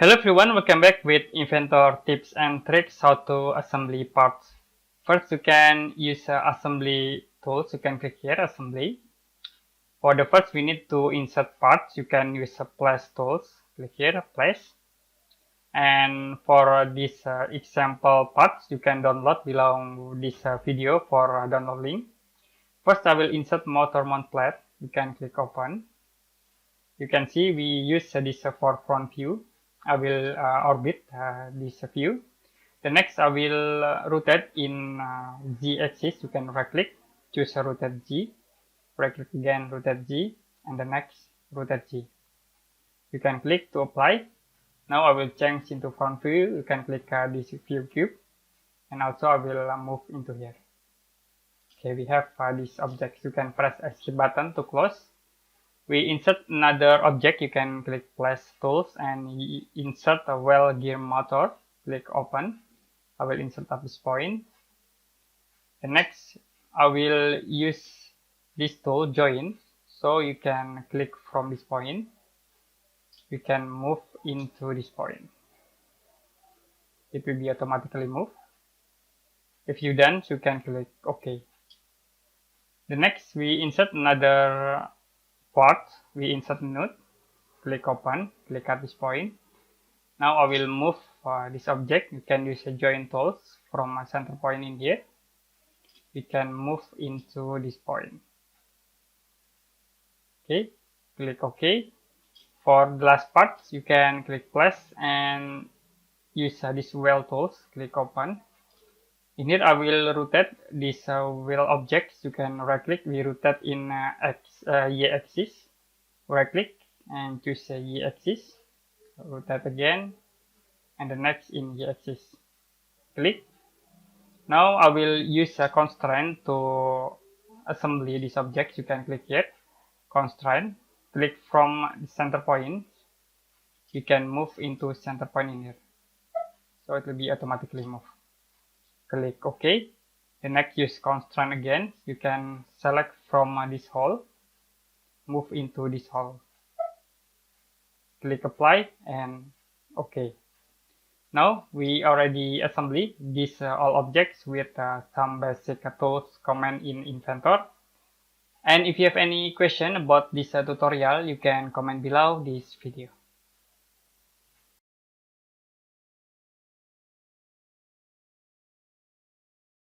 Hello everyone, welcome back with Inventor tips and tricks how to assembly parts. First, you can use assembly tools. You can click here assembly. For the first, we need to insert parts. You can use place tools. Click here place. And for this example parts, you can download below this video for download link. First, I will insert motor mount plate. You can click open. You can see we use this for front view. I will orbit this view. The next I will rotate in Z axis. You can right click, choose rotate Z, right click again, rotate Z, and the next rotate Z. You can click to apply. Now I will change into front view. You can click this view cube, and also I will move into here. Okay, we have this object. You can press escape button to close. We insert another object. You can click place tools and insert a well gear motor. Click open. I will insert at this point. The next, I will use this tool join. So you can click from this point. You can move into this point. It will be automatically moved. If you done, you can click OK. The next, we insert another part. We insert node. Click open. Click at this point. Now I will move this object. You can use a join tools from a center point in here. We can move into this point. Okay, click OK. For the last part, you can click place and use this wheel tools. Click open. In here, I will rotate this wheel objects. You can right click. We rotate in Y axis. Right click and choose Y axis. Rotate again, and the next in Y axis. Click. Now I will use a constraint to assembly this object. You can click here, constraint. Click from the center point. You can move into center point in here. So it will be automatically moved. Click OK. The next, use constraint again. You can select from this hole. Move into this hole. Click apply and OK. Now we already assembly these all objects with some basic tools command in Inventor. And if you have any question about this tutorial, you can comment below this video.